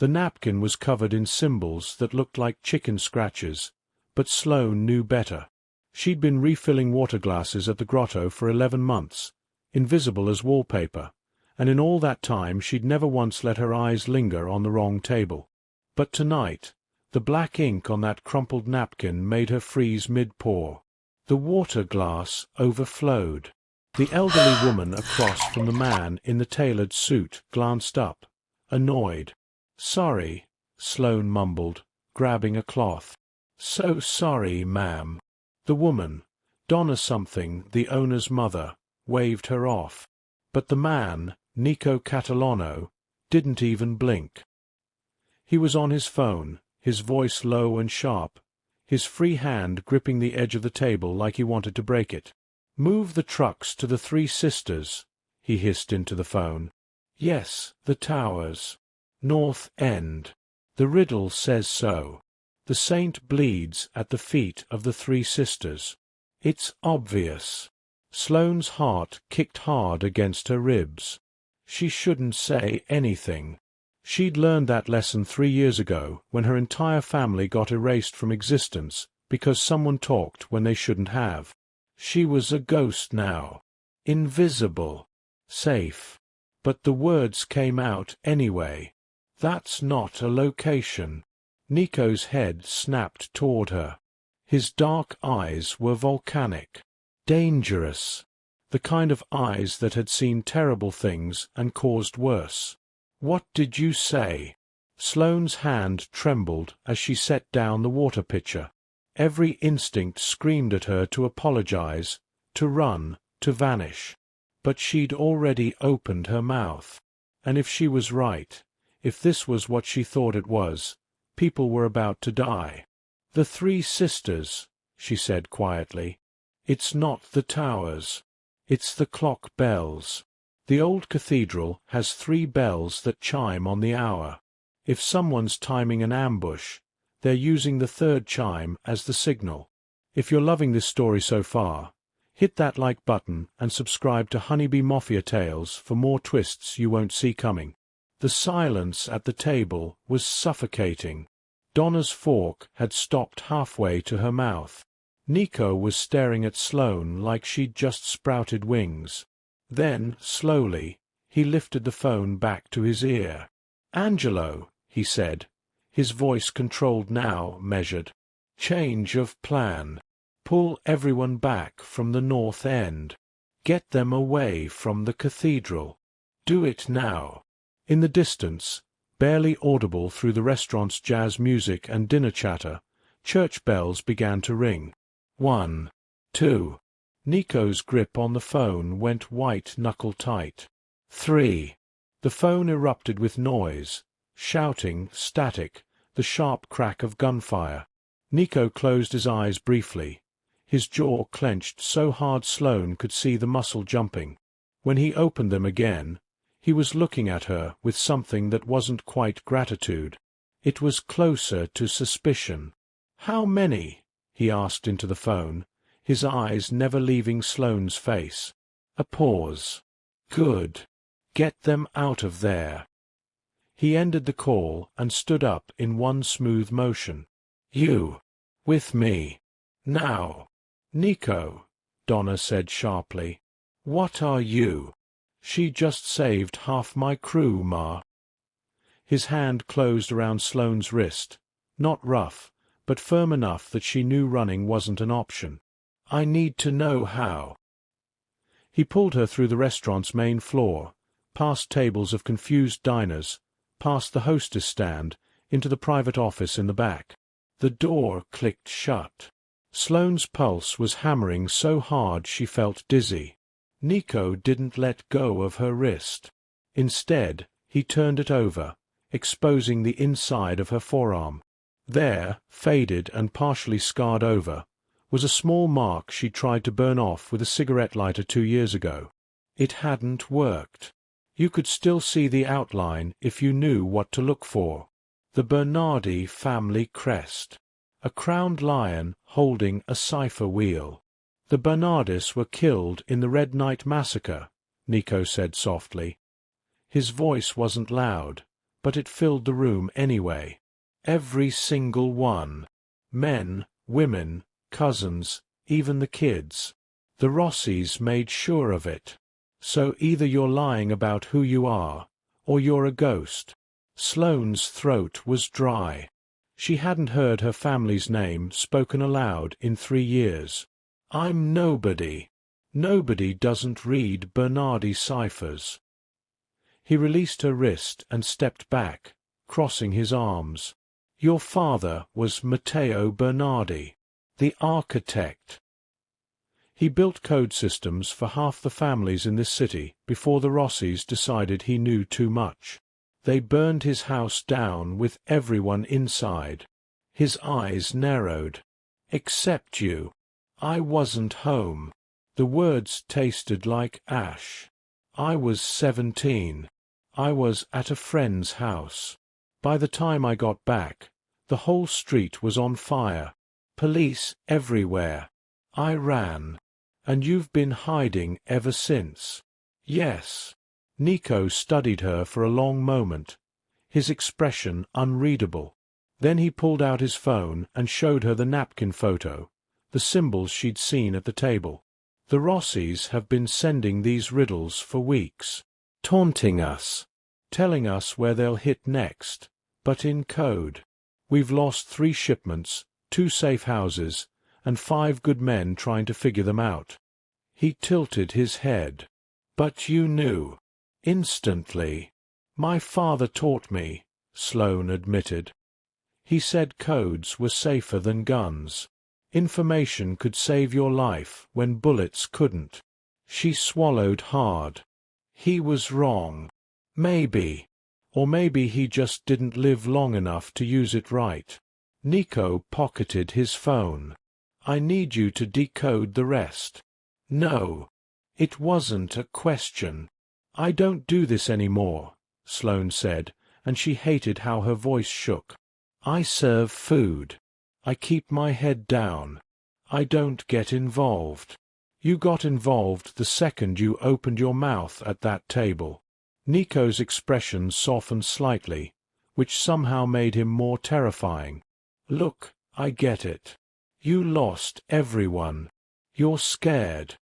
The napkin was covered in symbols that looked like chicken scratches, but Sloane knew better. She'd been refilling water glasses at the Grotto for 11 months, invisible as wallpaper, and in all that time she'd never once let her eyes linger on the wrong table. But tonight, the black ink on that crumpled napkin made her freeze mid-pour. The water glass overflowed. The elderly woman across from the man in the tailored suit glanced up, annoyed. "Sorry," Sloane mumbled, grabbing a cloth. "So sorry, ma'am." The woman, Donna something, the owner's mother, waved her off. But the man, Nico Catalano, didn't even blink. He was on his phone, his voice low and sharp, his free hand gripping the edge of the table like he wanted to break it. "Move the trucks to the Three Sisters," he hissed into the phone. "Yes, the Towers. North End. The riddle says so. The saint bleeds at the feet of the Three Sisters. It's obvious." Sloane's heart kicked hard against her ribs. She shouldn't say anything. She'd learned that lesson 3 years ago when her entire family got erased from existence because someone talked when they shouldn't have. She was a ghost now. Invisible. Safe. But the words came out anyway. "That's not a location." Nico's head snapped toward her. His dark eyes were volcanic. Dangerous. The kind of eyes that had seen terrible things and caused worse. "What did you say?" Sloane's hand trembled as she set down the water pitcher. Every instinct screamed at her to apologize, to run, to vanish. But she'd already opened her mouth. And if she was right, if this was what she thought it was, people were about to die. "The Three Sisters," she said quietly. "It's not the Towers. It's the clock bells. The old cathedral has 3 bells that chime on the hour. If someone's timing an ambush, they're using the 3rd chime as the signal. If you're loving this story so far, hit that like button and subscribe to Honeybee Mafia Tales for more twists you won't see coming. The silence at the table was suffocating. Donna's fork had stopped halfway to her mouth. Nico was staring at Sloane like she'd just sprouted wings. Then, slowly, he lifted the phone back to his ear. "Angelo," he said, his voice controlled now, measured. "Change of plan. Pull everyone back from the North End. Get them away from the cathedral. Do it now." In the distance, barely audible through the restaurant's jazz music and dinner chatter, church bells began to ring. 1, 2. Nico's grip on the phone went white knuckle tight. 3. The phone erupted with noise, shouting, static, the sharp crack of gunfire. Nico closed his eyes briefly, his jaw clenched so hard Sloane could see the muscle jumping. When he opened them again, he was looking at her with something that wasn't quite gratitude. It was closer to suspicion. "How many?" he asked into the phone, his eyes never leaving Sloane's face. A pause. "Good. Get them out of there." He ended the call and stood up in one smooth motion. "You. With me. Now." "Nico," Donna said sharply. "What are you?" "She just saved half my crew, Ma." His hand closed around Sloane's wrist, not rough, but firm enough that she knew running wasn't an option. "I need to know how." He pulled her through the restaurant's main floor, past tables of confused diners, past the hostess stand, into the private office in the back. The door clicked shut. Sloane's pulse was hammering so hard she felt dizzy. Nico didn't let go of her wrist. Instead, he turned it over, exposing the inside of her forearm. There, faded and partially scarred over, was a small mark she'd tried to burn off with a cigarette lighter 2 years ago. It hadn't worked. You could still see the outline if you knew what to look for. The Bernardi family crest. A crowned lion holding a cipher wheel. "The Bernardis were killed in the Red Night Massacre," Nico said softly. His voice wasn't loud, but it filled the room anyway. Every single one. Men, women, cousins, even the kids. The Rossis made sure of it. So either you're lying about who you are, or you're a ghost. Sloane's throat was dry. She hadn't heard her family's name spoken aloud in 3 years. I'm nobody. Nobody doesn't read Bernardi ciphers. He released her wrist and stepped back, crossing his arms. Your father was Matteo Bernardi, the architect. He built code systems for half the families in this city before the Rossis decided he knew too much. They burned his house down with everyone inside. His eyes narrowed. Except you. I wasn't home. The words tasted like ash. I was 17. I was at a friend's house. By the time I got back, the whole street was on fire. Police everywhere. I ran. And you've been hiding ever since. Yes. Nico studied her for a long moment, his expression unreadable. Then he pulled out his phone and showed her the napkin photo, the symbols she'd seen at the table. The Rossis have been sending these riddles for weeks, taunting us, telling us where they'll hit next, but in code. We've lost 3 shipments, 2 safe houses, and 5 good men trying to figure them out. He tilted his head. But you knew. Instantly. My father taught me, Sloane admitted. He said codes were safer than guns. Information could save your life when bullets couldn't. She swallowed hard. He was wrong. Maybe. Or maybe he just didn't live long enough to use it right. Nico pocketed his phone. I need you to decode the rest. No. It wasn't a question. I don't do this anymore, Sloane said, and she hated how her voice shook. I serve food. I keep my head down. I don't get involved. You got involved the second you opened your mouth at that table. Nico's expression softened slightly, which somehow made him more terrifying. Look, I get it. You lost everyone. You're scared.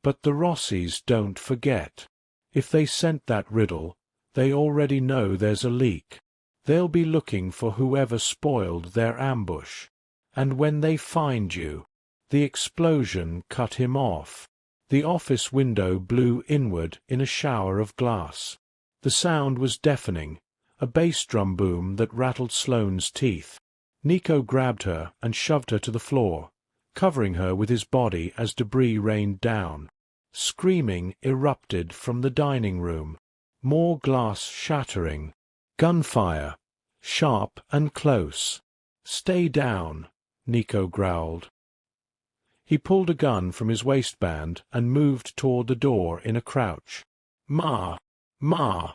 But the Rossis don't forget. If they sent that riddle, they already know there's a leak. They'll be looking for whoever spoiled their ambush. And when they find you, the explosion cut him off. The office window blew inward in a shower of glass. The sound was deafening, a bass drum boom that rattled Sloane's teeth. Nico grabbed her and shoved her to the floor, covering her with his body as debris rained down. Screaming erupted from the dining room. More glass shattering. Gunfire. Sharp and close. Stay down, Nico growled. He pulled a gun from his waistband and moved toward the door in a crouch. Ma! Ma!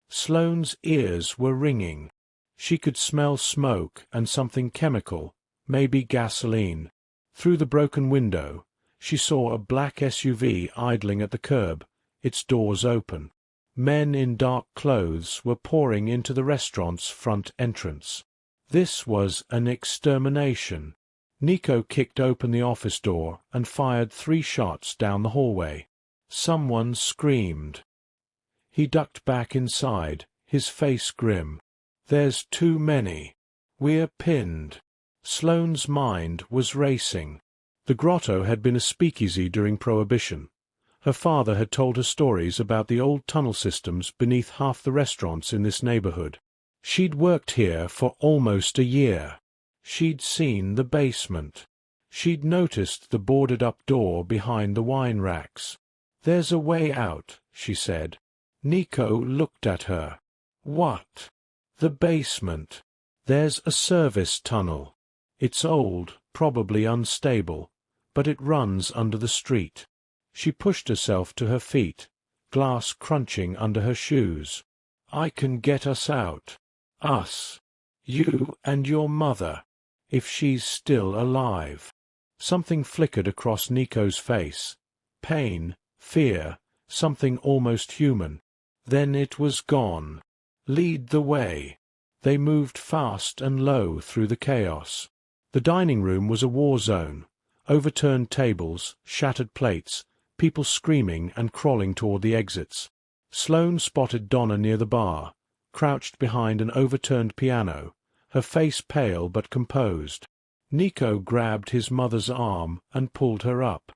Sloane's ears were ringing. She could smell smoke and something chemical, maybe gasoline. Through the broken window, she saw a black SUV idling at the curb, its doors open. Men in dark clothes were pouring into the restaurant's front entrance. This was an extermination. Nico kicked open the office door and fired 3 shots down the hallway. Someone screamed. He ducked back inside, his face grim. There's too many. We're pinned. Sloane's mind was racing. The Grotto had been a speakeasy during Prohibition. Her father had told her stories about the old tunnel systems beneath half the restaurants in this neighborhood. She'd worked here for almost a year. She'd seen the basement. She'd noticed the boarded-up door behind the wine racks. There's a way out, she said. Nico looked at her. What? The basement. There's a service tunnel. It's old, probably unstable, but it runs under the street. She pushed herself to her feet, glass crunching under her shoes. I can get us out. Us. You and your mother. If she's still alive. Something flickered across Nico's face. Pain, fear, something almost human. Then it was gone. Lead the way." They moved fast and low through the chaos. The dining room was a war zone. Overturned tables, shattered plates, people screaming and crawling toward the exits. Sloane spotted Donna near the bar, crouched behind an overturned piano, her face pale but composed. Nico grabbed his mother's arm and pulled her up.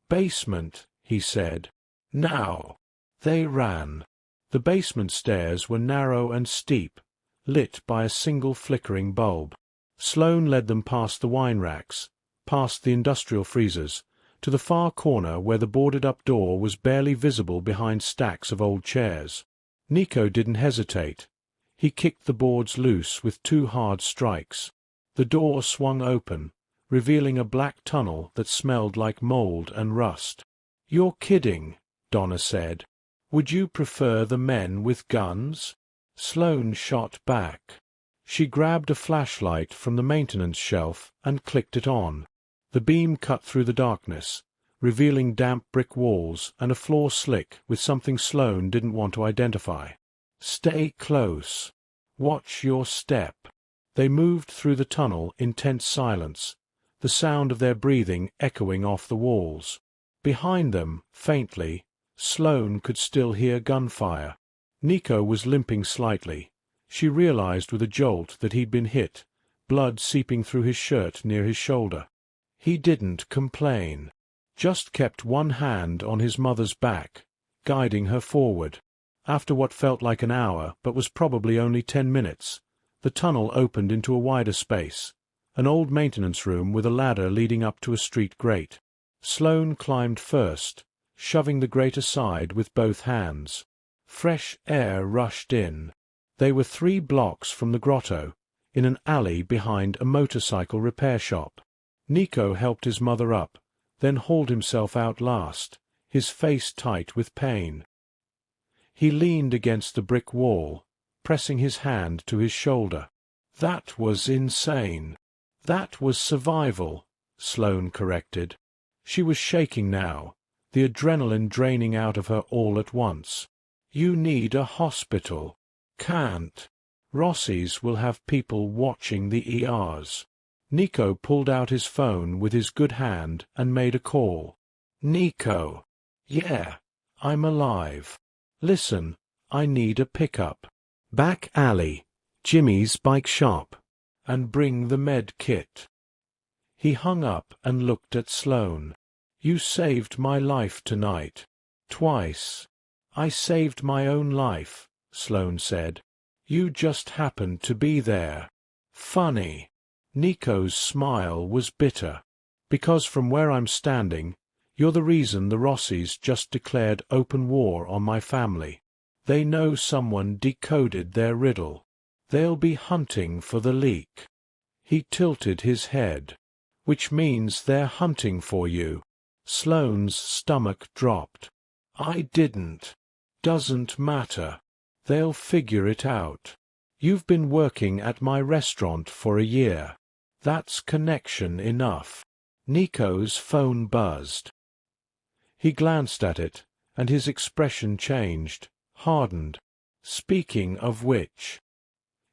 "Basement," he said. "Now." They ran. The basement stairs were narrow and steep, lit by a single flickering bulb. Sloane led them past the wine racks, past the industrial freezers, to the far corner where the boarded-up door was barely visible behind stacks of old chairs. Nico didn't hesitate. He kicked the boards loose with 2 hard strikes. The door swung open, revealing a black tunnel that smelled like mold and rust. "You're kidding," Donna said. "Would you prefer the men with guns?" Sloane shot back. She grabbed a flashlight from the maintenance shelf and clicked it on. The beam cut through the darkness, revealing damp brick walls and a floor slick with something Sloane didn't want to identify. "Stay close. Watch your step." They moved through the tunnel in tense silence, the sound of their breathing echoing off the walls. Behind them, faintly, Sloane could still hear gunfire. Nico was limping slightly. She realized with a jolt that he'd been hit, blood seeping through his shirt near his shoulder. He didn't complain, just kept one hand on his mother's back, guiding her forward. After what felt like an hour but was probably only 10 minutes, the tunnel opened into a wider space, an old maintenance room with a ladder leading up to a street grate. Sloane climbed first, shoving the grate aside with both hands. Fresh air rushed in. They were 3 blocks from the grotto, in an alley behind a motorcycle repair shop. Nico helped his mother up, then hauled himself out last, his face tight with pain. He leaned against the brick wall, pressing his hand to his shoulder. "That was insane." "That was survival," Sloane corrected. She was shaking now, the adrenaline draining out of her all at once. "You need a hospital." "Can't. Rossi's will have people watching the ERs." Nico pulled out his phone with his good hand and made a call. "Nico." "Yeah, I'm alive. Listen, I need a pickup. Back alley, Jimmy's bike shop. And bring the med kit." He hung up and looked at Sloane. "You saved my life tonight. Twice." "I saved my own life," Sloane said. "You just happened to be there." "Funny." Nico's smile was bitter. "Because from where I'm standing, you're the reason the Rossis just declared open war on my family. They know someone decoded their riddle. They'll be hunting for the leak." He tilted his head. "Which means they're hunting for you." Sloane's stomach dropped. "I didn't." "Doesn't matter. They'll figure it out. You've been working at my restaurant for a year. That's connection enough." Nico's phone buzzed. He glanced at it, and his expression changed, hardened. "Speaking of which."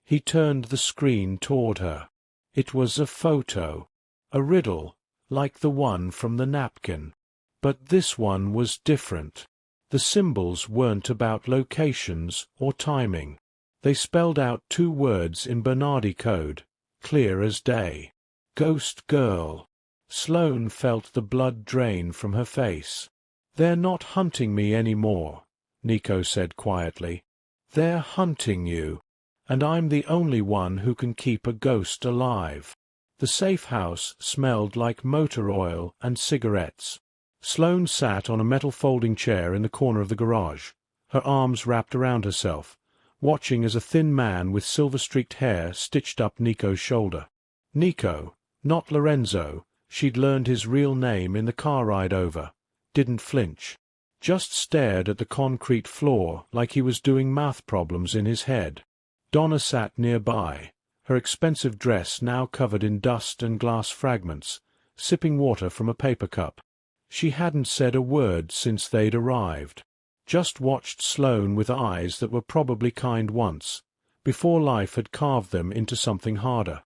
He turned the screen toward her. It was a photo, a riddle, like the one from the napkin. But this one was different. The symbols weren't about locations or timing. They spelled out 2 words in Bernardi code, clear as day. "Ghost girl." Sloane felt the blood drain from her face. "They're not hunting me anymore," Nico said quietly. "They're hunting you. And I'm the only one who can keep a ghost alive." The safe house smelled like motor oil and cigarettes. Sloane sat on a metal folding chair in the corner of the garage, her arms wrapped around herself, watching as a thin man with silver-streaked hair stitched up Nico's shoulder. Nico, not Lorenzo, she'd learned his real name in the car ride over, didn't flinch, just stared at the concrete floor like he was doing math problems in his head. Donna sat nearby, her expensive dress now covered in dust and glass fragments, sipping water from a paper cup. She hadn't said a word since they'd arrived, just watched Sloane with eyes that were probably kind once, before life had carved them into something harder.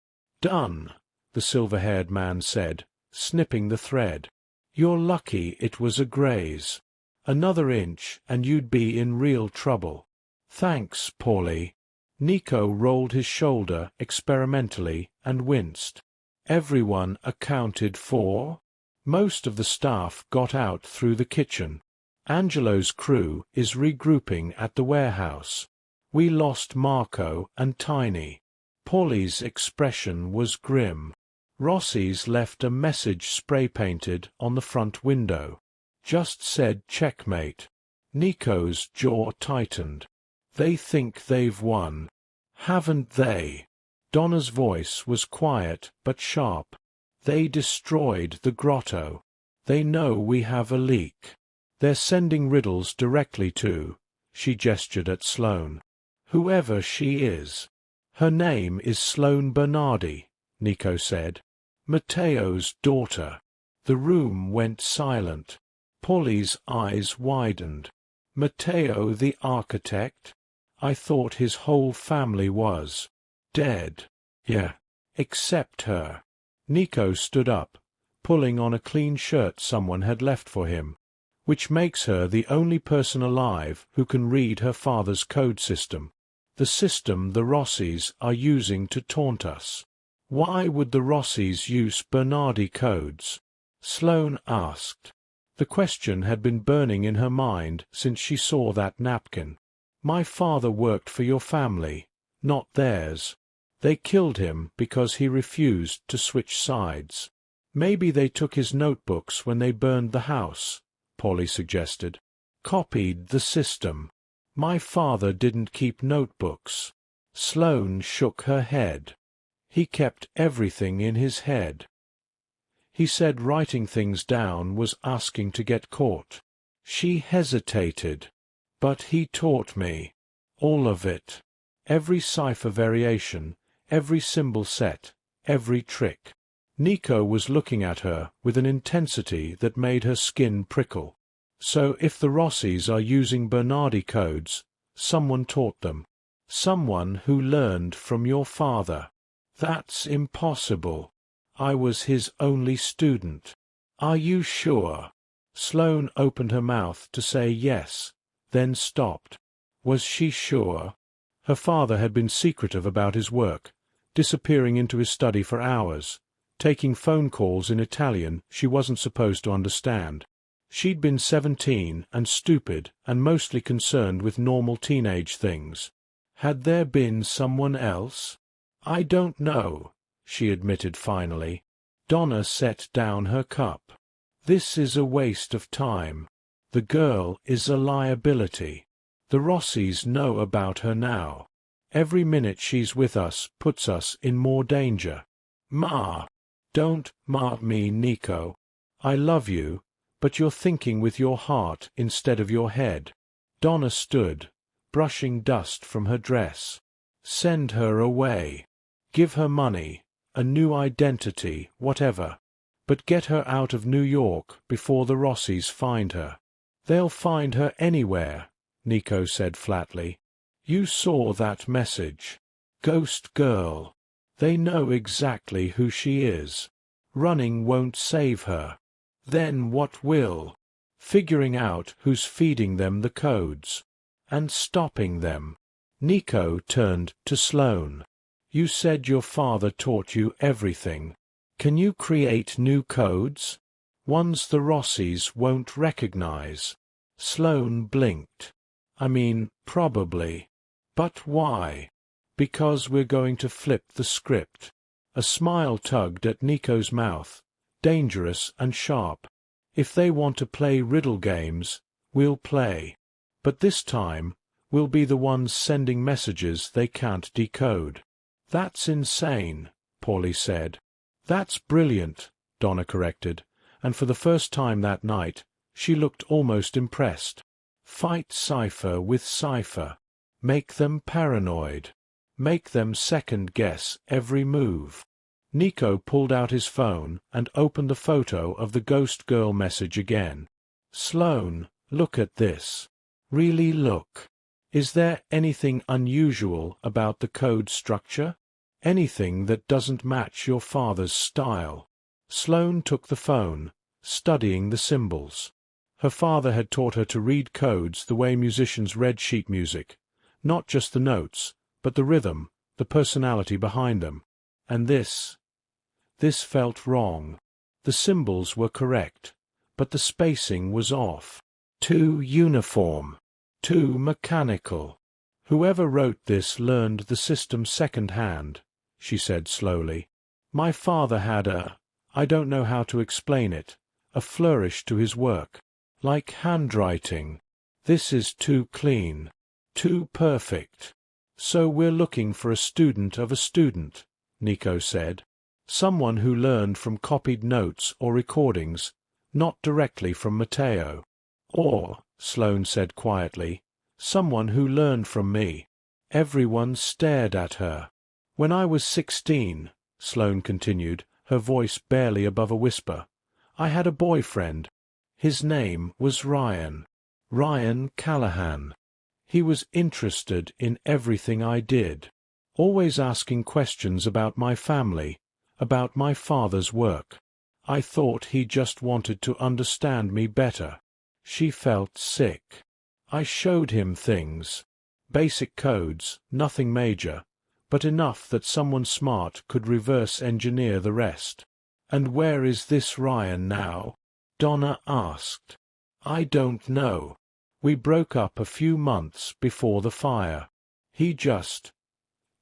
"Done," the silver-haired man said, snipping the thread. "You're lucky it was a graze. Another inch and you'd be in real trouble." "Thanks, Paulie." Nico rolled his shoulder experimentally and winced. "Everyone accounted for?" Most of the staff got out through the kitchen. Angelo's crew is regrouping at the warehouse. We lost Marco and Tiny. Paulie's expression was grim. Rossi's left a message spray-painted on the front window. Just said checkmate. Nico's jaw tightened. "They think they've won. Haven't they?" Donna's voice was quiet but sharp. "They destroyed the grotto. They know we have a leak. They're sending riddles directly to," she gestured at Sloane, "whoever she is." "Her name is Sloane Bernardi," Nico said. "Matteo's daughter." The room went silent. Paulie's eyes widened. "Matteo the architect? I thought his whole family was dead." "Yeah, except her." Nico stood up, pulling on a clean shirt someone had left for him. "Which makes her the only person alive who can read her father's code system. The system the Rossis are using to taunt us." "Why would the Rossis use Bernardi codes?" Sloane asked. The question had been burning in her mind since she saw that napkin. "My father worked for your family, not theirs. They killed him because he refused to switch sides." "Maybe they took his notebooks when they burned the house," Paulie suggested. "Copied the system. My father didn't keep notebooks." Sloane shook her head. "He kept everything in his head. He said writing things down was asking to get caught." She hesitated. "But he taught me. All of it. Every cipher variation, every symbol set, every trick." Nico was looking at her with an intensity that made her skin prickle. "So if the Rossis are using Bernardi codes, someone taught them. Someone who learned from your father." "That's impossible. I was his only student." "Are you sure?" Sloane opened her mouth to say yes, then stopped. Was she sure? Her father had been secretive about his work, disappearing into his study for hours, taking phone calls in Italian she wasn't supposed to understand. She'd been 17 and stupid and mostly concerned with normal teenage things. Had there been someone else? "I don't know," she admitted finally. Donna set down her cup. "This is a waste of time. The girl is a liability. The Rossis know about her now. Every minute she's with us puts us in more danger." "Ma." "Don't ma me, Nico. I love you, but you're thinking with your heart instead of your head." Donna stood, brushing dust from her dress. "Send her away. Give her money, a new identity, whatever. But get her out of New York before the Rossis find her." "They'll find her anywhere," Nico said flatly. "You saw that message. Ghost girl. They know exactly who she is. Running won't save her. Then what will? Figuring out who's feeding them the codes. And stopping them." Nico turned to Sloane. "You said your father taught you everything. Can you create new codes? Ones the Rossis won't recognize?" Sloane blinked. "I mean, probably. But why?" "Because we're going to flip the script." A smile tugged at Nico's mouth, dangerous and sharp. "If they want to play riddle games, we'll play. But this time, we'll be the ones sending messages they can't decode." "That's insane," Paulie said. "That's brilliant," Donna corrected, and for the first time that night, she looked almost impressed. "Fight cipher with cipher. Make them paranoid. Make them second-guess every move." Nico pulled out his phone and opened the photo of the ghost girl message again. "Sloane, look at this. Really look. Is there anything unusual about the code structure? Anything that doesn't match your father's style? Sloane took the phone, studying the symbols. Her father had taught her to read codes the way musicians read sheet music, not just the notes, but the rhythm, the personality behind them. And this felt wrong. The symbols were correct, but the spacing was off. Too uniform. Too mechanical. Whoever wrote this learned the system second-hand, she said slowly. My father had I don't know how to explain it, a flourish to his work. Like handwriting. This is too clean. Too perfect. So we're looking for a student of a student, Nico said. Someone who learned from copied notes or recordings, not directly from Matteo. Or, Sloane said quietly, someone who learned from me. Everyone stared at her. When I was 16, Sloane continued, her voice barely above a whisper, I had a boyfriend. His name was Ryan. Ryan Callahan. He was interested in everything I did, always asking questions about my family, about my father's work. I thought he just wanted to understand me better. She felt sick. I showed him things. Basic codes, nothing major, but enough that someone smart could reverse engineer the rest. And where is this Ryan now? Donna asked. I don't know. We broke up a few months before the fire. He just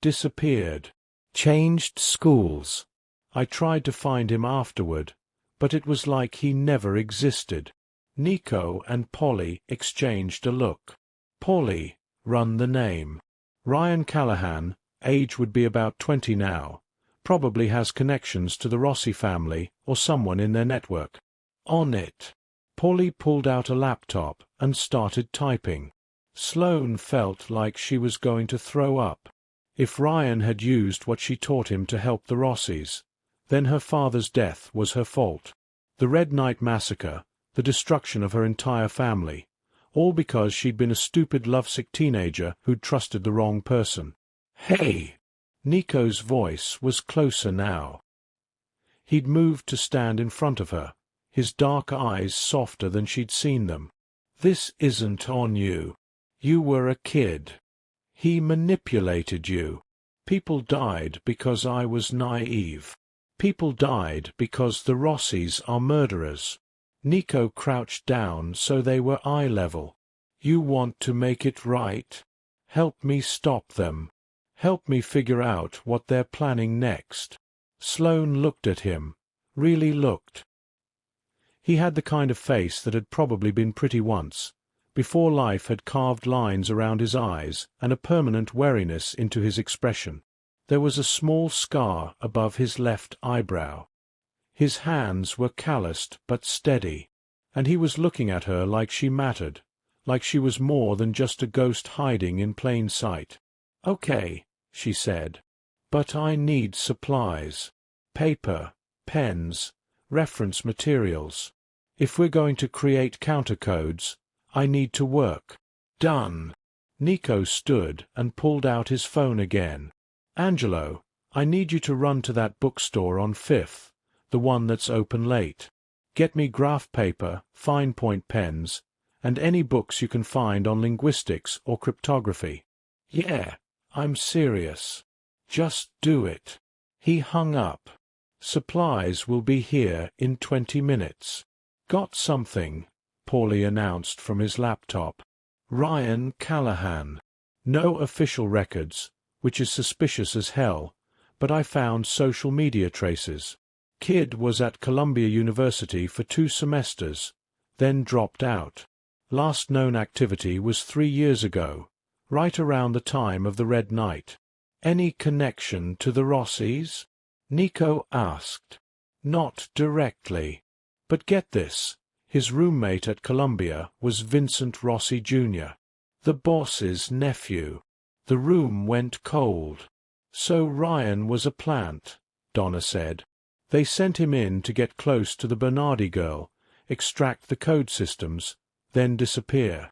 disappeared. Changed schools. I tried to find him afterward, but it was like he never existed. Nico and Polly exchanged a look. Polly, run the name. Ryan Callahan, age would be about 20 now, probably has connections to the Rossi family or someone in their network. On it. Polly pulled out a laptop and started typing. Sloane felt like she was going to throw up. If Ryan had used what she taught him to help the Rossis, then her father's death was her fault. The Red Night Massacre, the destruction of her entire family, all because she'd been a stupid lovesick teenager who'd trusted the wrong person. Hey! Nico's voice was closer now. He'd moved to stand in front of her, his dark eyes softer than she'd seen them. This isn't on you. You were a kid. He manipulated you. People died because I was naive. People died because the Rossis are murderers. Nico crouched down so they were eye level. You want to make it right? Help me stop them. Help me figure out what they're planning next. Sloane looked at him. Really looked. He had the kind of face that had probably been pretty once, before life had carved lines around his eyes and a permanent wariness into his expression. There was a small scar above his left eyebrow. His hands were calloused but steady, and he was looking at her like she mattered, like she was more than just a ghost hiding in plain sight. Okay, she said, but I need supplies. Paper, pens, reference materials. If we're going to create countercodes, I need to work. Done. Nico stood and pulled out his phone again. Angelo, I need you to run to that bookstore on 5th, the one that's open late. Get me graph paper, fine point pens, and any books you can find on linguistics or cryptography. Yeah, I'm serious. Just do it. He hung up. Supplies will be here in 20 minutes. Got something, Paulie announced from his laptop. Ryan Callahan. No official records, which is suspicious as hell, but I found social media traces. Kid was at Columbia University for 2 semesters, then dropped out. Last known activity was 3 years ago, right around the time of the Red Night. Any connection to the Rossis? Nico asked. Not directly. But get this, his roommate at Columbia was Vincent Rossi Jr., the boss's nephew. The room went cold. So Ryan was a plant, Donna said. They sent him in to get close to the Bernardi girl, extract the code systems, then disappear.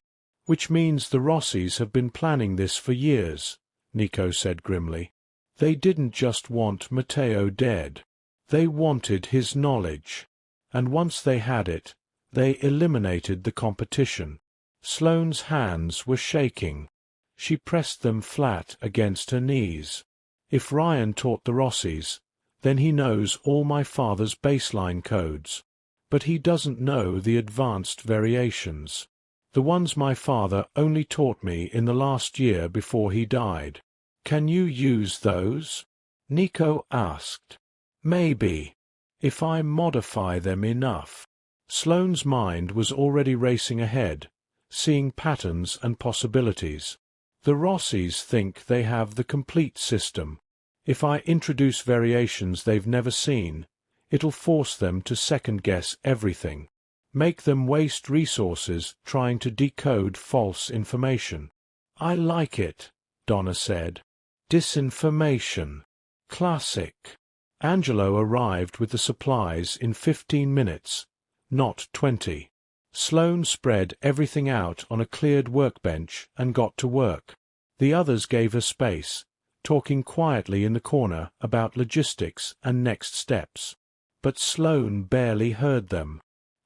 Which means the Rossis have been planning this for years, Nico said grimly. They didn't just want Matteo dead. They wanted his knowledge. And once they had it, they eliminated the competition. Sloane's hands were shaking. She pressed them flat against her knees. If Ryan taught the Rossis, then he knows all my father's baseline codes. But he doesn't know the advanced variations. The ones my father only taught me in the last year before he died. Can you use those? Nico asked. Maybe. If I modify them enough. Sloane's mind was already racing ahead, seeing patterns and possibilities. The Rossis think they have the complete system. If I introduce variations they've never seen, it'll force them to second-guess everything. Make them waste resources trying to decode false information. I like it, Donna said. Disinformation. Classic. Angelo arrived with the supplies in 15 minutes, not 20. Sloane spread everything out on a cleared workbench and got to work. The others gave her space, talking quietly in the corner about logistics and next steps. But Sloane barely heard them.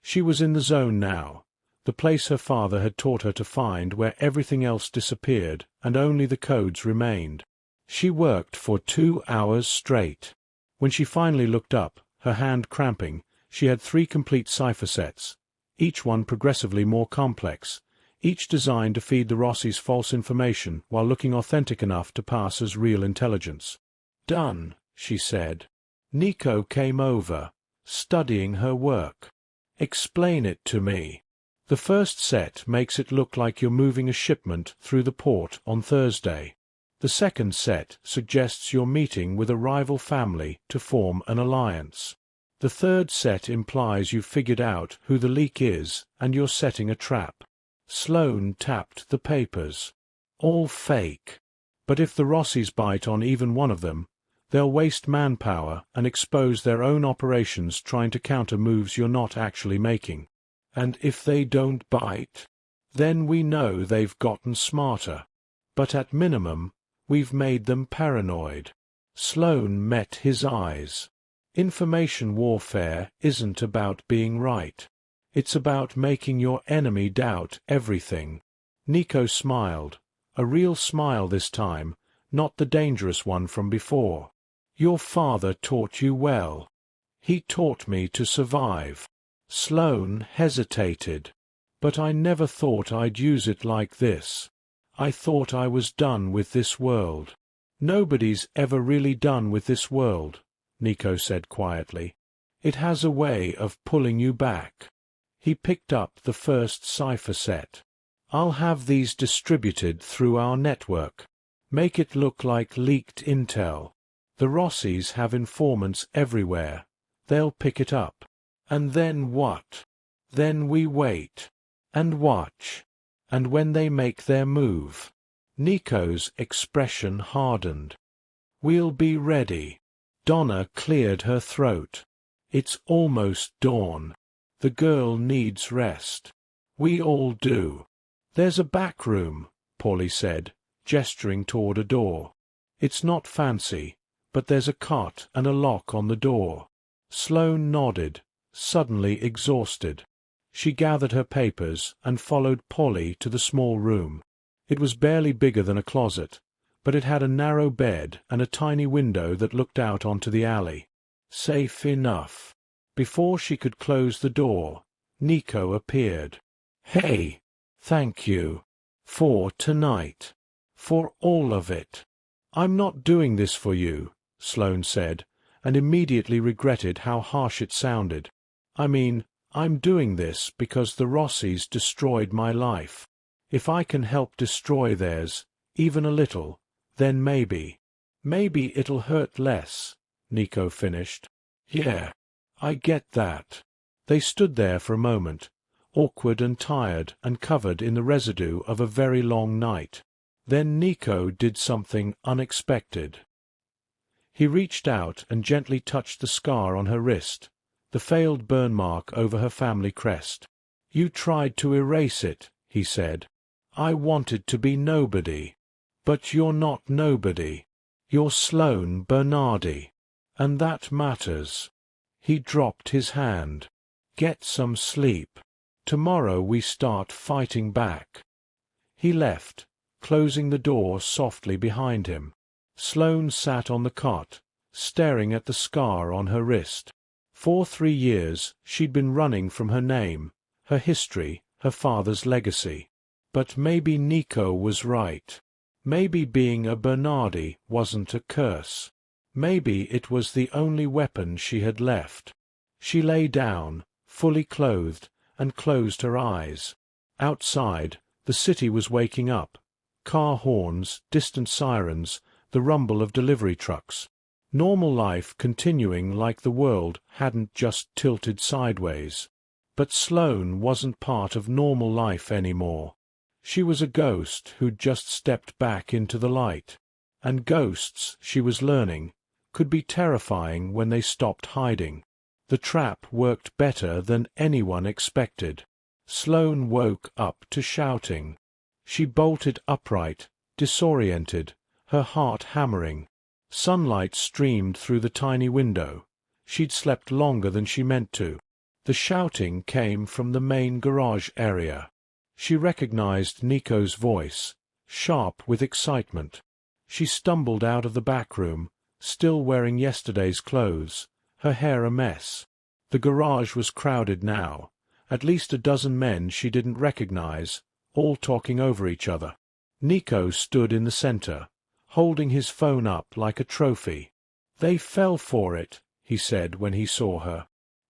She was in the zone now, the place her father had taught her to find where everything else disappeared and only the codes remained. She worked for 2 hours straight. When she finally looked up, her hand cramping, she had 3 complete cipher sets, each one progressively more complex, each designed to feed the Rossis false information while looking authentic enough to pass as real intelligence. Done, she said. Nico came over, studying her work. Explain it to me. The first set makes it look like you're moving a shipment through the port on Thursday. The second set suggests you're meeting with a rival family to form an alliance. The third set implies you've figured out who the leak is and you're setting a trap. Sloane tapped the papers. All fake. But if the Rossis bite on even one of them, they'll waste manpower and expose their own operations trying to counter moves you're not actually making. And if they don't bite, then we know they've gotten smarter. But at minimum, we've made them paranoid. Sloane met his eyes. Information warfare isn't about being right. It's about making your enemy doubt everything. Nico smiled, a real smile this time, not the dangerous one from before. Your father taught you well. He taught me to survive. Sloane hesitated. But I never thought I'd use it like this. I thought I was done with this world. Nobody's ever really done with this world, Nico said quietly. It has a way of pulling you back. He picked up the first cipher set. I'll have these distributed through our network. Make it look like leaked intel. The Rossis have informants everywhere. They'll pick it up. And then what? Then we wait. And watch. And when they make their move. Nico's expression hardened. We'll be ready. Donna cleared her throat. It's almost dawn. The girl needs rest. We all do. There's a back room, Paulie said, gesturing toward a door. It's not fancy, but there's a cot and a lock on the door. Sloane nodded, suddenly exhausted. She gathered her papers and followed Polly to the small room. It was barely bigger than a closet, but it had a narrow bed and a tiny window that looked out onto the alley. Safe enough. Before she could close the door, Nico appeared. Hey, thank you. For tonight. For all of it. I'm not doing this for you, Sloane said, and immediately regretted how harsh it sounded. I mean, I'm doing this because the Rossis destroyed my life. If I can help destroy theirs, even a little, then maybe it'll hurt less, Nico finished. Yeah, I get that. They stood there for a moment, awkward and tired and covered in the residue of a very long night. Then Nico did something unexpected. He reached out and gently touched the scar on her wrist, the failed burn mark over her family crest. You tried to erase it, he said. I wanted to be nobody. But you're not nobody. You're Sloane Bernardi. And that matters. He dropped his hand. Get some sleep. Tomorrow we start fighting back. He left, closing the door softly behind him. Sloane sat on the cot, staring at the scar on her wrist. For 3 years she'd been running from her name, her history, her father's legacy. But maybe Nico was right. Maybe being a Bernardi wasn't a curse. Maybe it was the only weapon she had left. She lay down, fully clothed, and closed her eyes. Outside, the city was waking up. Car horns, distant sirens, the rumble of delivery trucks. Normal life continuing like the world hadn't just tilted sideways. But Sloane wasn't part of normal life anymore. She was a ghost who'd just stepped back into the light. And ghosts, she was learning, could be terrifying when they stopped hiding. The trap worked better than anyone expected. Sloane woke up to shouting. She bolted upright, disoriented, her heart hammering. Sunlight streamed through the tiny window. She'd slept longer than she meant to. The shouting came from the main garage area. She recognized Nico's voice, sharp with excitement. She stumbled out of the back room, still wearing yesterday's clothes, her hair a mess. The garage was crowded now, at least a dozen men she didn't recognize, all talking over each other. Nico stood in the center, holding his phone up like a trophy. "They fell for it," he said when he saw her.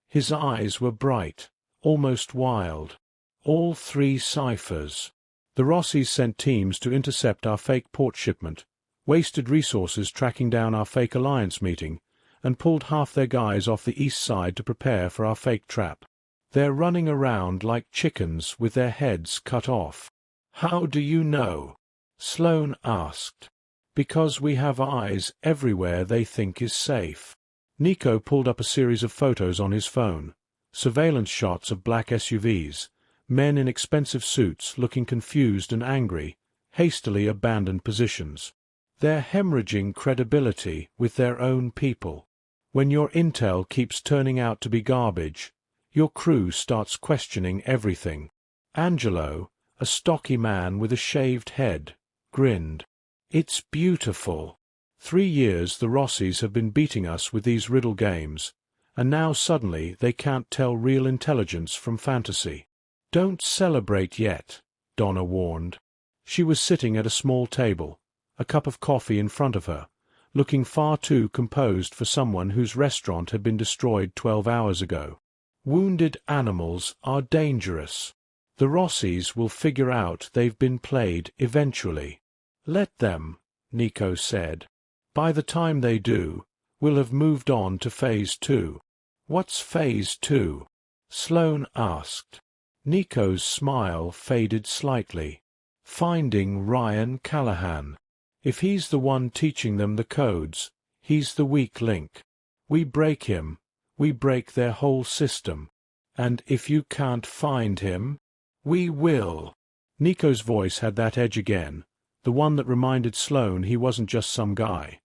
His eyes were bright, almost wild. "All 3 ciphers. The Rossis sent teams to intercept our fake port shipment, wasted resources tracking down our fake alliance meeting, and pulled half their guys off the east side to prepare for our fake trap. They're running around like chickens with their heads cut off." "How do you know?" Sloane asked. "Because we have eyes everywhere they think is safe." Nico pulled up a series of photos on his phone, surveillance shots of black SUVs, men in expensive suits looking confused and angry, hastily abandoned positions. They're hemorrhaging credibility with their own people. When your intel keeps turning out to be garbage, your crew starts questioning everything. Angelo, a stocky man with a shaved head, grinned. "It's beautiful. 3 years the Rossis have been beating us with these riddle games, and now suddenly they can't tell real intelligence from fantasy." "Don't celebrate yet," Donna warned. She was sitting at a small table, a cup of coffee in front of her, looking far too composed for someone whose restaurant had been destroyed 12 hours ago. "Wounded animals are dangerous. The Rossis will figure out they've been played eventually." "Let them," Nico said. "By the time they do, we'll have moved on to Phase 2. "What's Phase 2? Sloane asked. Nico's smile faded slightly. "Finding Ryan Callahan. If he's the one teaching them the codes, he's the weak link. We break him, we break their whole system. And if you can't find him, we will." Nico's voice had that edge again, the one that reminded Sloane he wasn't just some guy.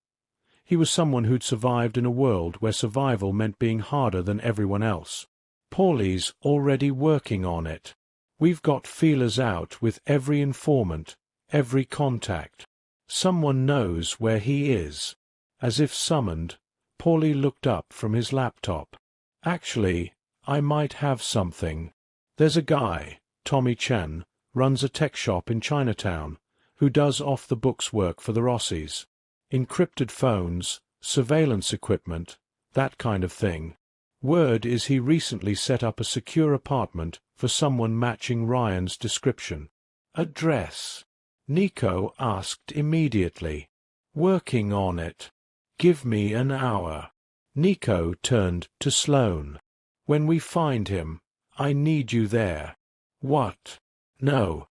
He was someone who'd survived in a world where survival meant being harder than everyone else. "Paulie's already working on it. We've got feelers out with every informant, every contact. Someone knows where he is." As if summoned, Paulie looked up from his laptop. "Actually, I might have something. There's a guy, Tommy Chen, runs a tech shop in Chinatown, who does off-the-books work for the Rossis. Encrypted phones, surveillance equipment, that kind of thing. Word is he recently set up a secure apartment for someone matching Ryan's description." "Address?" Nico asked immediately. "Working on it. Give me an hour." Nico turned to Sloane. "When we find him, I need you there." "What?" "No.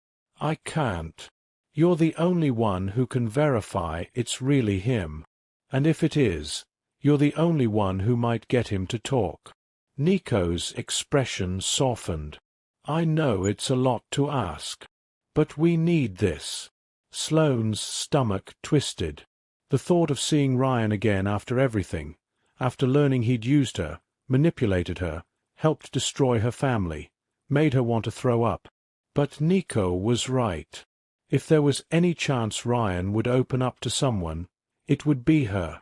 I can't. You're the only one who can verify it's really him. And if it is, you're the only one who might get him to talk." Nico's expression softened. "I know it's a lot to ask. But we need this. Sloane's stomach twisted. The thought of seeing Ryan again after everything, after learning he'd used her, manipulated her, helped destroy her family, made her want to throw up. But Nico was right. If there was any chance Ryan would open up to someone, it would be her.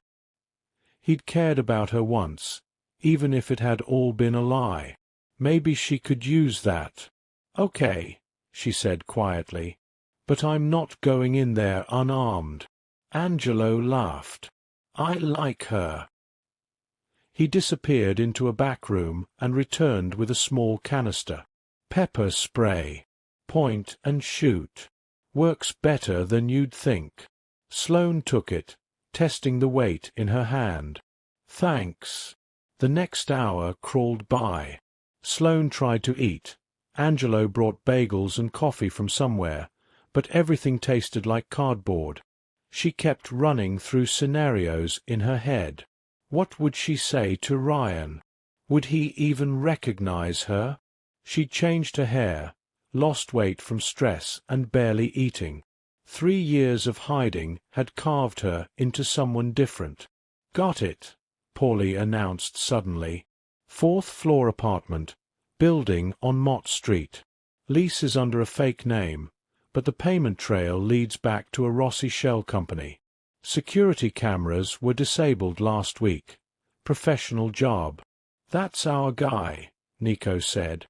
He'd cared about her once, even if it had all been a lie. Maybe she could use that. Okay, she said quietly. But I'm not going in there unarmed. Angelo laughed. I like her. He disappeared into a back room and returned with a small canister. Pepper spray. Point and shoot. Works better than you'd think. Sloane took it, testing the weight in her hand. Thanks. The next hour crawled by. Sloane tried to eat. Angelo brought bagels and coffee from somewhere, but everything tasted like cardboard. She kept running through scenarios in her head. What would she say to Ryan? Would he even recognize her? She'd changed her hair, lost weight from stress and barely eating. 3 years of hiding had carved her into someone different. Got it, Paulie announced suddenly. 4th floor apartment, building on Mott Street. Lease is under a fake name, but the payment trail leads back to a Rossi shell company. Security cameras were disabled last week. Professional job. That's our guy, Nico said.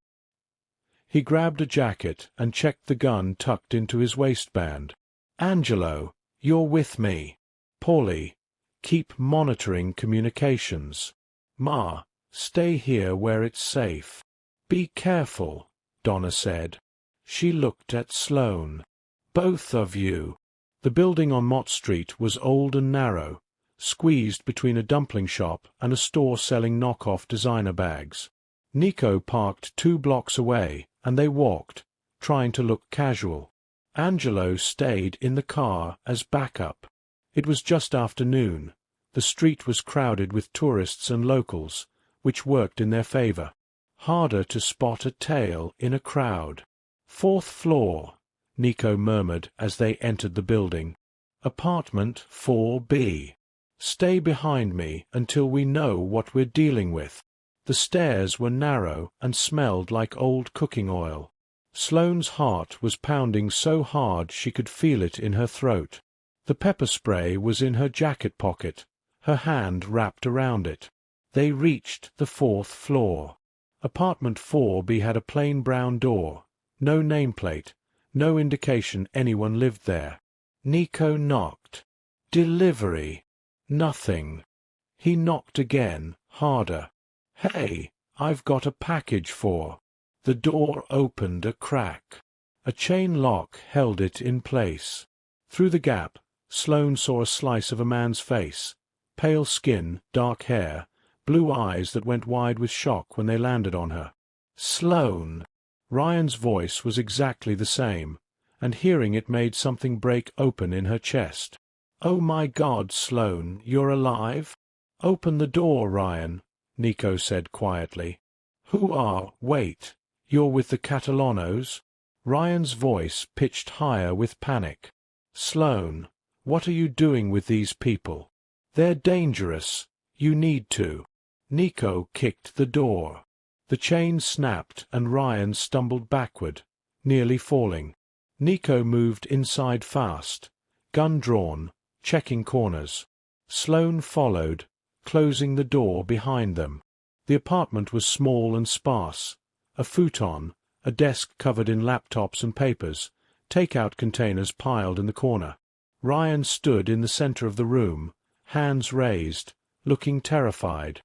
He grabbed a jacket and checked the gun tucked into his waistband. Angelo, you're with me. Paulie, keep monitoring communications. Ma, stay here where it's safe. Be careful, Donna said. She looked at Sloane. Both of you. The building on Mott Street was old and narrow, squeezed between a dumpling shop and a store selling knockoff designer bags. Nico parked 2 blocks away, and they walked, trying to look casual. Angelo stayed in the car as backup. It was just after noon. The street was crowded with tourists and locals, which worked in their favor. Harder to spot a tail in a crowd. 4th floor, Nico murmured as they entered the building. Apartment 4B. Stay behind me until we know what we're dealing with. The stairs were narrow and smelled like old cooking oil. Sloane's heart was pounding so hard she could feel it in her throat. The pepper spray was in her jacket pocket, her hand wrapped around it. They reached the 4th floor. Apartment 4B had a plain brown door, no nameplate, no indication anyone lived there. Nico knocked. Delivery. Nothing. He knocked again, harder. Hey, I've got a package for. The door opened a crack. A chain lock held it in place. Through the gap, Sloane saw a slice of a man's face. Pale skin, dark hair, blue eyes that went wide with shock when they landed on her. Sloane. Ryan's voice was exactly the same, and hearing it made something break open in her chest. Oh my God, Sloane, you're alive? Open the door, Ryan, Nico said quietly. Wait, you're with the Catalanos? Ryan's voice pitched higher with panic. Sloane, what are you doing with these people? They're dangerous. You need to. Nico kicked the door. The chain snapped and Ryan stumbled backward, nearly falling. Nico moved inside fast, gun drawn, checking corners. Sloane followed, closing the door behind them. The apartment was small and sparse. A futon, a desk covered in laptops and papers, take-out containers piled in the corner. Ryan stood in the center of the room, hands raised, looking terrified.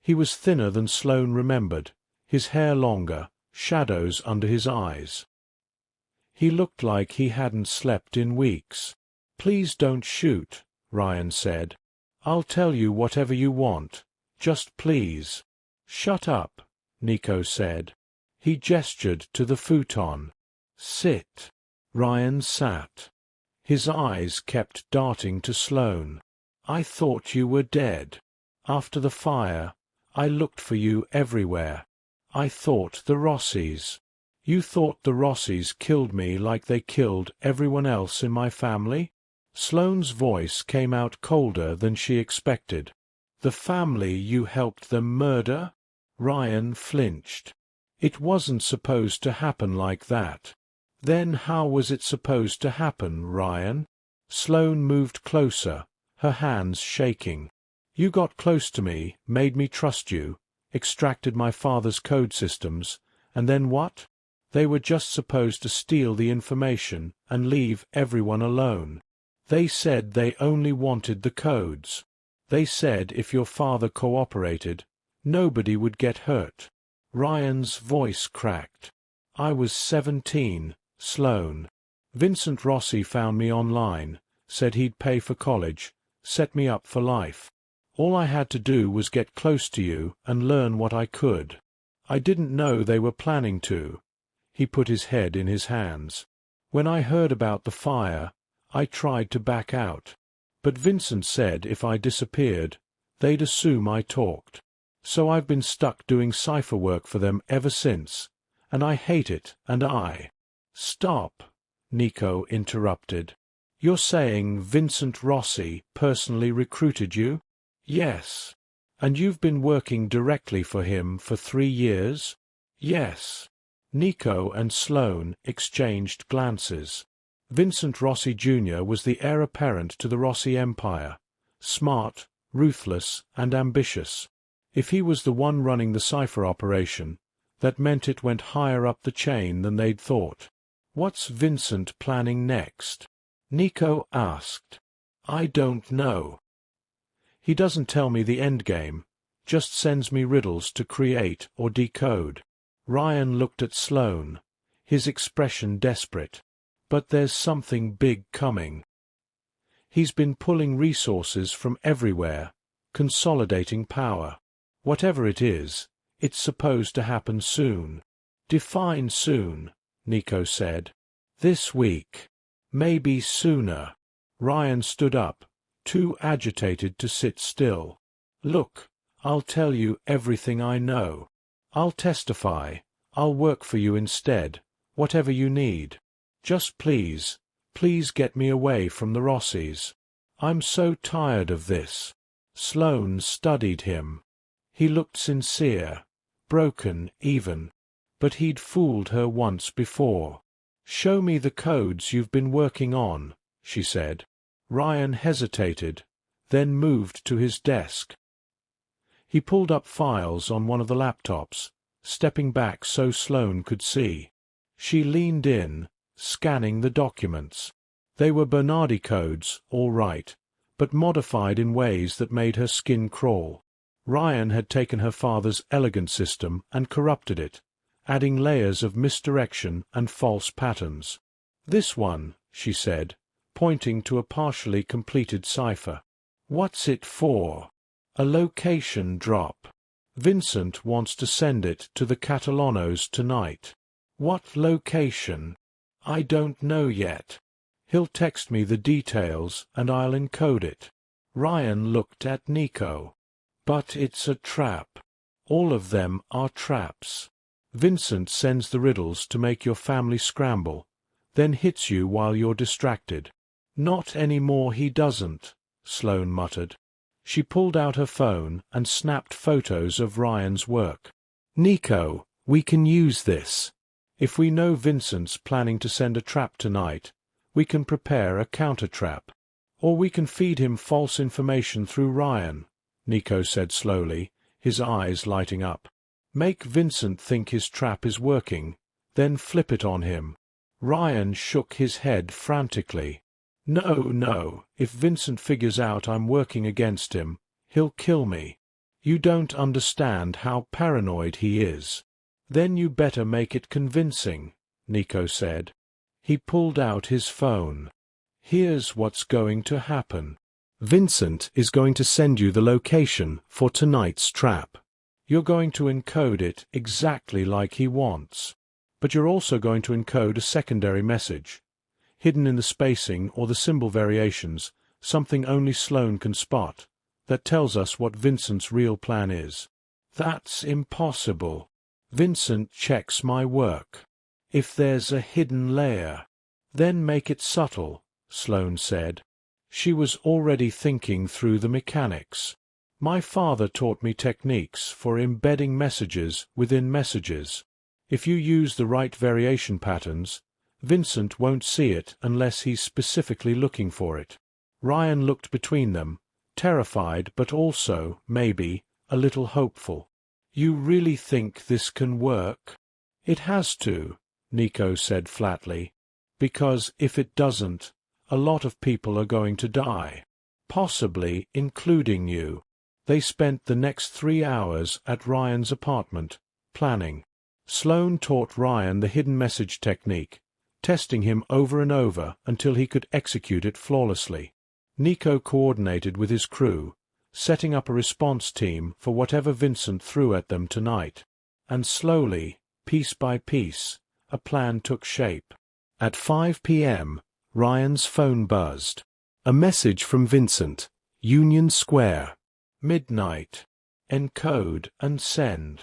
He was thinner than Sloane remembered, his hair longer, shadows under his eyes. He looked like he hadn't slept in weeks. Please don't shoot, Ryan said. I'll tell you whatever you want. Just please. Shut up, Nico said. He gestured to the futon. Sit. Ryan sat. His eyes kept darting to Sloane. I thought you were dead. After the fire, I looked for you everywhere. I thought the Rossis. You thought the Rossis killed me like they killed everyone else in my family? Sloane's voice came out colder than she expected. The family you helped them murder? Ryan flinched. It wasn't supposed to happen like that. Then how was it supposed to happen, Ryan? Sloane moved closer, her hands shaking. You got close to me, made me trust you, extracted my father's code systems, and then what? They were just supposed to steal the information and leave everyone alone. They said they only wanted the codes. They said if your father cooperated, nobody would get hurt. Ryan's voice cracked. I was 17, Sloane. Vincent Rossi found me online, said he'd pay for college, set me up for life. All I had to do was get close to you and learn what I could. I didn't know they were planning to. He put his head in his hands. When I heard about the fire, I tried to back out. But Vincent said if I disappeared, they'd assume I talked. So I've been stuck doing cipher work for them ever since, and I hate it, and I— Stop, Nico interrupted. You're saying Vincent Rossi personally recruited you? Yes. And you've been working directly for him for 3 years? Yes. Nico and Sloane exchanged glances. Vincent Rossi Jr. was the heir apparent to the Rossi Empire, smart, ruthless, and ambitious. If he was the one running the cipher operation, that meant it went higher up the chain than they'd thought. What's Vincent planning next? Nico asked. I don't know. He doesn't tell me the endgame, just sends me riddles to create or decode. Ryan looked at Sloane, his expression desperate. But there's something big coming. He's been pulling resources from everywhere, consolidating power. Whatever it is, it's supposed to happen soon. Define soon, Nico said. This week. Maybe sooner. Ryan stood up, too agitated to sit still. Look, I'll tell you everything I know. I'll testify. I'll work for you instead, whatever you need. Just please get me away from the Rossis. I'm so tired of this. Sloane studied him. He looked sincere, broken even, but he'd fooled her once before. Show me the codes you've been working on, she said. Ryan hesitated, then moved to his desk. He pulled up files on one of the laptops, stepping back so Sloane could see. She leaned in, scanning the documents. They were Bernardi codes, all right, but modified in ways that made her skin crawl. Ryan had taken her father's elegant system and corrupted it, adding layers of misdirection and false patterns. This one, she said, pointing to a partially completed cipher. What's it for? A location drop. Vincent wants to send it to the Catalanos tonight. What location? I don't know yet. He'll text me the details and I'll encode it. Ryan looked at Nico. But it's a trap. All of them are traps. Vincent sends the riddles to make your family scramble, then hits you while you're distracted. Not anymore he doesn't, Sloane muttered. She pulled out her phone and snapped photos of Ryan's work. Nico, we can use this. If we know Vincent's planning to send a trap tonight, we can prepare a counter-trap. Or we can feed him false information through Ryan, Nico said slowly, his eyes lighting up. Make Vincent think his trap is working, then flip it on him. Ryan shook his head frantically. No, if Vincent figures out I'm working against him, he'll kill me. You don't understand how paranoid he is. Then you better make it convincing, Nico said. He pulled out his phone. Here's what's going to happen. Vincent is going to send you the location for tonight's trap. You're going to encode it exactly like he wants. But you're also going to encode a secondary message. Hidden in the spacing or the symbol variations, something only Sloane can spot, that tells us what Vincent's real plan is. That's impossible. Vincent checks my work. If there's a hidden layer, then make it subtle, Sloane said. She was already thinking through the mechanics. My father taught me techniques for embedding messages within messages. If you use the right variation patterns, Vincent won't see it unless he's specifically looking for it. Ryan looked between them, terrified but also, maybe, a little hopeful. You really think this can work? It has to, Nico said flatly. Because if it doesn't, a lot of people are going to die. Possibly including you. They spent the next 3 hours at Ryan's apartment, planning. Sloane taught Ryan the hidden message technique, testing him over and over until he could execute it flawlessly. Nico coordinated with his crew, setting up a response team for whatever Vincent threw at them tonight. And slowly, piece by piece, a plan took shape. At 5 p.m., Ryan's phone buzzed. A message from Vincent, Union Square. Midnight. Encode and send.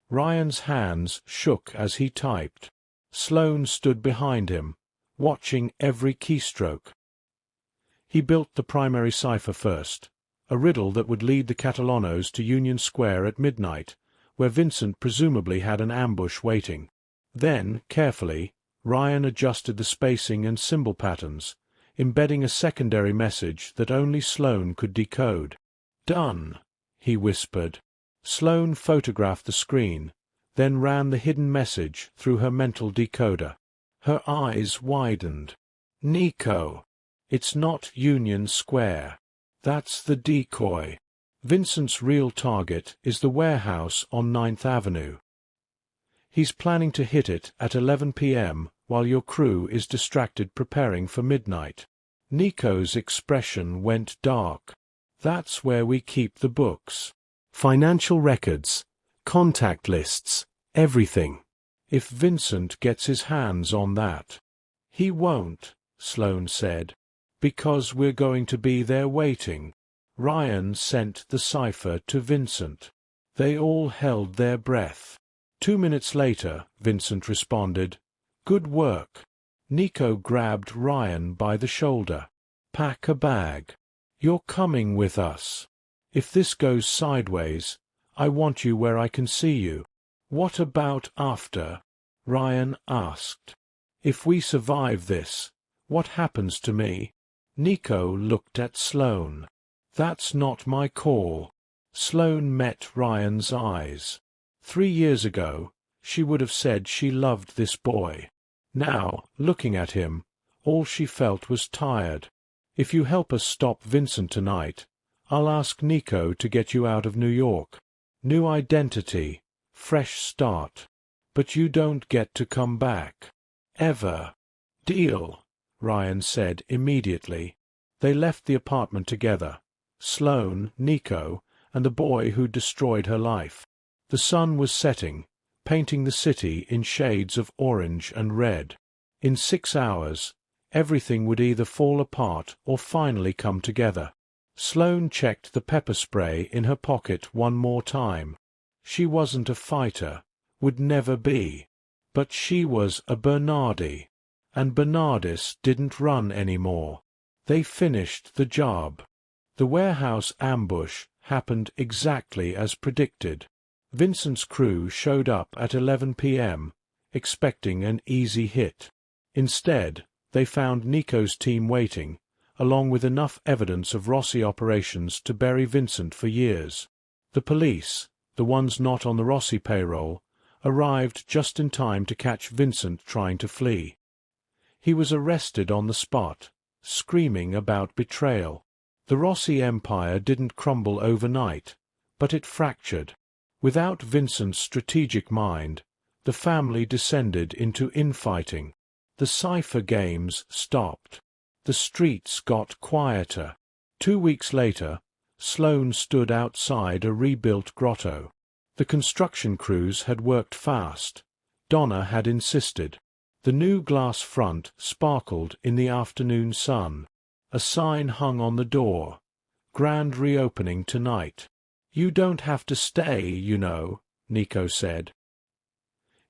Ryan's hands shook as he typed. Sloane stood behind him, watching every keystroke. He built the primary cipher first, a riddle that would lead the Catalanos to Union Square at midnight, where Vincent presumably had an ambush waiting. Then, carefully, Ryan adjusted the spacing and symbol patterns, embedding a secondary message that only Sloane could decode. "Done," he whispered. Sloane photographed the screen, then ran the hidden message through her mental decoder. Her eyes widened. "Nico, it's not Union Square. That's the decoy. Vincent's real target is the warehouse on 9th Avenue. He's planning to hit it at 11 p.m. while your crew is distracted preparing for midnight." Nico's expression went dark. "That's where we keep the books. Financial records, contact lists, everything. If Vincent gets his hands on that." "He won't," Sloane said, "because we're going to be there waiting." Ryan sent the cipher to Vincent. They all held their breath. 2 minutes later, Vincent responded, "Good work." Nico grabbed Ryan by the shoulder. "Pack a bag. You're coming with us. If this goes sideways, I want you where I can see you." "What about after?" Ryan asked. "If we survive this, what happens to me?" Nico looked at Sloane. "That's not my call." Sloane met Ryan's eyes. 3 years ago, she would have said she loved this boy. Now, looking at him, all she felt was tired. "If you help us stop Vincent tonight, I'll ask Nico to get you out of New York. New identity, fresh start. But you don't get to come back. Ever." "Deal," Ryan said immediately. They left the apartment together. Sloane, Nico, and the boy who destroyed her life. The sun was setting, painting the city in shades of orange and red. In 6 hours, everything would either fall apart or finally come together. Sloane checked the pepper spray in her pocket one more time. She wasn't a fighter, would never be. But she was a Bernardi, and Bernardis didn't run anymore. They finished the job. The warehouse ambush happened exactly as predicted. Vincent's crew showed up at 11 p.m., expecting an easy hit. Instead, they found Nico's team waiting, along with enough evidence of Rossi operations to bury Vincent for years. The police, the ones not on the Rossi payroll, arrived just in time to catch Vincent trying to flee. He was arrested on the spot, screaming about betrayal. The Rossi empire didn't crumble overnight, but it fractured. Without Vincent's strategic mind, the family descended into infighting. The cipher games stopped. The streets got quieter. 2 weeks later, Sloane stood outside a rebuilt grotto. The construction crews had worked fast. Donna had insisted. The new glass front sparkled in the afternoon sun. A sign hung on the door. "Grand reopening tonight." "You don't have to stay, you know," Nico said.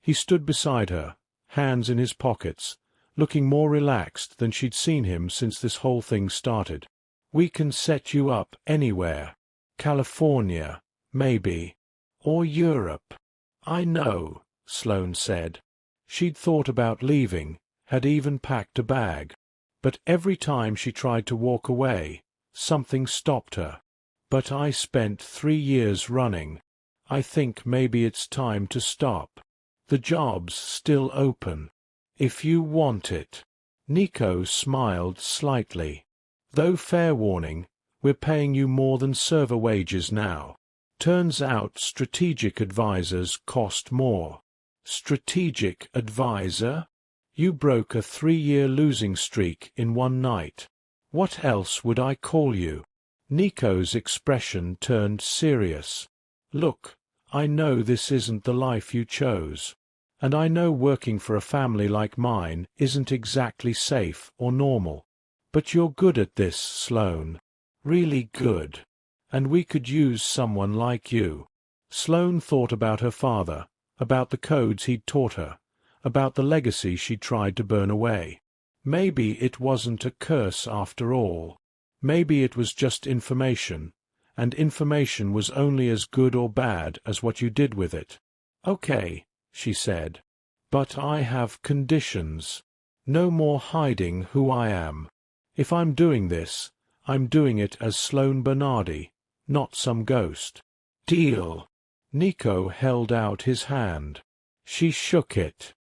He stood beside her, hands in his pockets, looking more relaxed than she'd seen him since this whole thing started. "We can set you up anywhere. California, maybe. Or Europe." "I know," Sloane said. She'd thought about leaving, had even packed a bag. But every time she tried to walk away, something stopped her. "But I spent 3 years running. I think maybe it's time to stop. The job's still open. If you want it." Nico smiled slightly. "Though fair warning, we're paying you more than server wages now. Turns out strategic advisors cost more." "Strategic advisor? You broke a 3-year losing streak in one night. What else would I call you?" Nico's expression turned serious. "Look, I know this isn't the life you chose. And I know working for a family like mine isn't exactly safe or normal. But you're good at this, Sloane. Really good. And we could use someone like you." Sloane thought about her father, about the codes he'd taught her, about the legacy she'd tried to burn away. Maybe it wasn't a curse after all. Maybe it was just information, and information was only as good or bad as what you did with it. "Okay," she said. "But I have conditions. No more hiding who I am. If I'm doing this, I'm doing it as Sloane Bernardi, not some ghost." "Deal." Nico held out his hand. She shook it.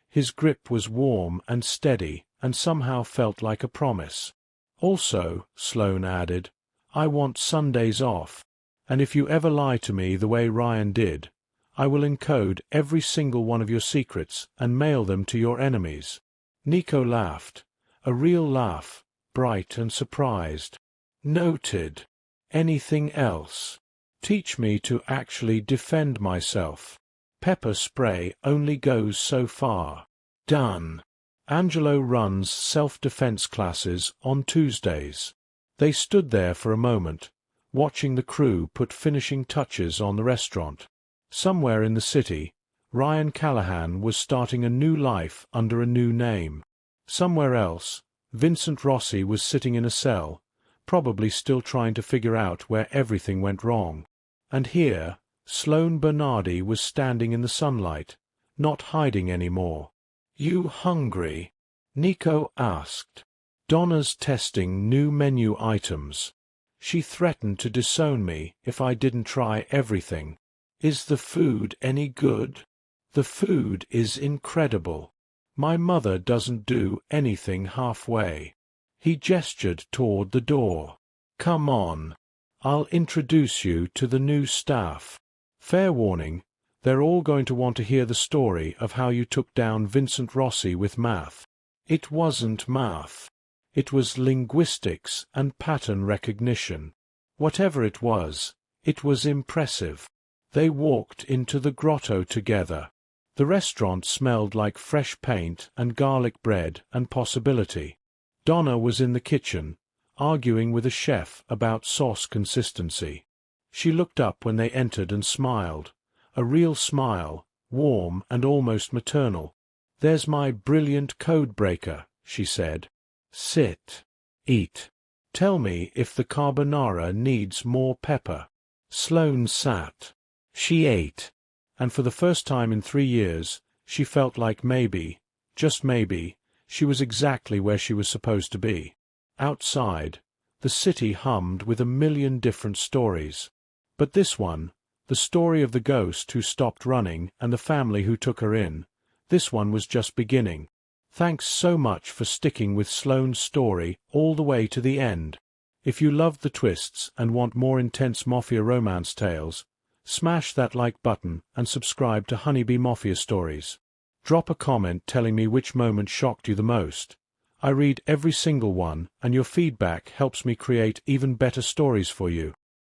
His grip was warm and steady and somehow felt like a promise. "Also," Sloane added, "I want Sundays off, and if you ever lie to me the way Ryan did, I will encode every single one of your secrets and mail them to your enemies." Nico laughed, a real laugh, bright and surprised. "Noted. Anything else? Teach me to actually defend myself. Pepper spray only goes so far." "Done." Angelo runs self-defense classes on Tuesdays. They stood there for a moment, watching the crew put finishing touches on the restaurant. Somewhere in the city, Ryan Callahan was starting a new life under a new name. Somewhere else, Vincent Rossi was sitting in a cell, probably still trying to figure out where everything went wrong. And here, Sloane Bernardi was standing in the sunlight, not hiding anymore. "You hungry?" Nico asked. "Donna's testing new menu items. She threatened to disown me if I didn't try everything. Is the food any good?" "The food is incredible. My mother doesn't do anything halfway." He gestured toward the door. "Come on. I'll introduce you to the new staff. Fair warning, they're all going to want to hear the story of how you took down Vincent Rossi with math. It wasn't math. It was linguistics and pattern recognition. Whatever it was impressive." They walked into the grotto together. The restaurant smelled like fresh paint and garlic bread and possibility. Donna was in the kitchen, arguing with a chef about sauce consistency. She looked up when they entered and smiled, a real smile, warm and almost maternal. "There's my brilliant code breaker," she said. "Sit. Eat. Tell me if the carbonara needs more pepper." Sloane sat. She ate, and for the first time in 3 years, she felt like maybe, just maybe, she was exactly where she was supposed to be. Outside, the city hummed with a million different stories. But this one, the story of the ghost who stopped running and the family who took her in, this one was just beginning. Thanks so much for sticking with Sloane's story all the way to the end. If you loved the twists and want more intense Mafia romance tales, smash that like button and subscribe to Honeybee Mafia Stories. Drop a comment telling me which moment shocked you the most. I read every single one, and your feedback helps me create even better stories for you.